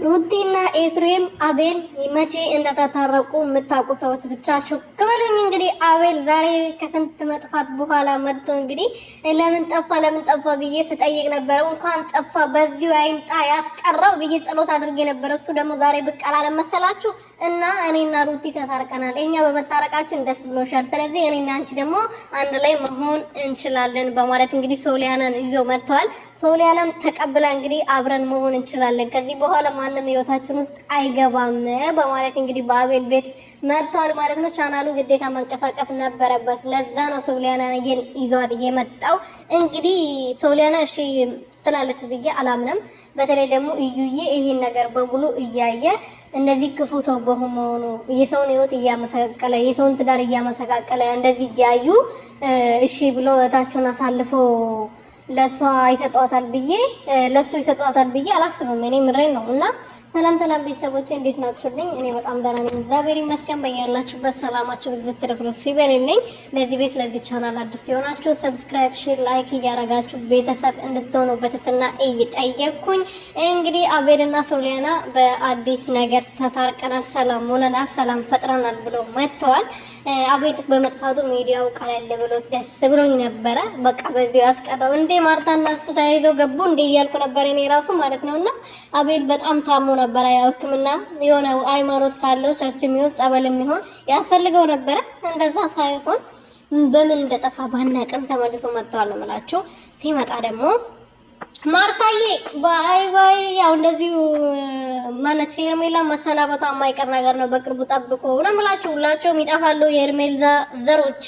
ሩቲና ኤፍሬም አቤል መቼ እንደተታረቁ የምታውቁ ሰዎች ብቻ ሹክ በሉኝ። እንግዲህ አቤል ዛሬ ከስንት መጥፋት በኋላ መጥቶ እንግዲህ ለምን ጠፋ ብዬ ስጠይቅ ነበረ። እንኳን ጠፋ በዚሁ አይምጣ ያስቀረው ብዬ ጸሎት አድርጌ ነበረ። እሱ ደግሞ ዛሬ ብቅ አላለም መሰላችሁ? እና እኔና ሩቲ ተታርቀናል። እኛ በመታረቃችን ደስ ብሎሻል። ስለዚህ እኔና አንቺ ደግሞ አንድ ላይ መሆን እንችላለን በማለት እንግዲህ ሶሊያናን ይዘው መጥተዋል። ሶሊያናም ተቀብላ እንግዲህ አብረን መሆን እንችላለን፣ ከዚህ በኋላ ማንም ህይወታችን ውስጥ አይገባም በማለት እንግዲህ በአቤል ቤት መጥተዋል ማለት ነው። ቻናሉ ግዴታ መንቀሳቀስ ነበረበት። ለዛ ነው ሶሊያናን ይዘዋት የመጣው። እንግዲህ ሶሊያና እሺ ትላለች ብዬ አላምንም። በተለይ ደግሞ እዩዬ ይሄን ነገር በሙሉ እያየ እንደዚህ ክፉ ሰው በመሆኑ የሰውን ህይወት እያመሰቀለ የሰውን ትዳር እያመሰቃቀለ እንደዚህ እያዩ እሺ ብሎ እታቸውን አሳልፎ ለሷ ይሰጧታል ብዬ አላስብም። እኔ ምሬን ነው። እና ሰላም ቤተሰቦቼ እንዴት ናችሁልኝ? እኔ በጣም ደህና ነኝ፣ እግዚአብሔር ይመስገን። በያላችሁበት ሰላማችሁ ብዝት ትርፍርፍ ይበልልኝ። ለዚህ ቤት ለዚህ ቻናል አዲስ ሲሆናችሁ ሰብስክራይብ፣ ሼር፣ ላይክ እያደረጋችሁ ቤተሰብ እንድትሆኑ በትህትና እየጠየቅኩኝ እንግዲህ አቤልና ሶሊያና በአዲስ ነገር ተታርቀናል፣ ሰላም ሆነናል፣ ሰላም ፈጥረናል ብለው መጥተዋል። አቤል በመጥፋቱ ሚዲያው ቀለል ብሎት ደስ ብሎኝ ነበረ። በቃ በዚህ ያስቀረው እንዴ ማርታና እሱ ተያይዘው ገቡ እንዴ እያልኩ ነበር እኔ ራሱ ማለት ነውና አቤል በጣም ታሞ ነበረ። ያው ሕክምና የሆነ ሃይማኖት ካለው ቸርች የሚሆን ጸበል የሚሆን ያስፈልገው ነበረ። እንደዛ ሳይሆን በምን እንደጠፋ ባናቅም ተመልሶ መጥተዋል ነው የምላችሁ። ሲመጣ ደግሞ ማርታዬ ባይ ያው እንደዚሁ ማነች ሄርሜላ መሰናበቷ የማይቀር ነገር ነው። በቅርቡ ጠብቆ ነው የምላችሁ። ሁላቸውም ይጠፋሉ የሄርሜላ ዘሮች።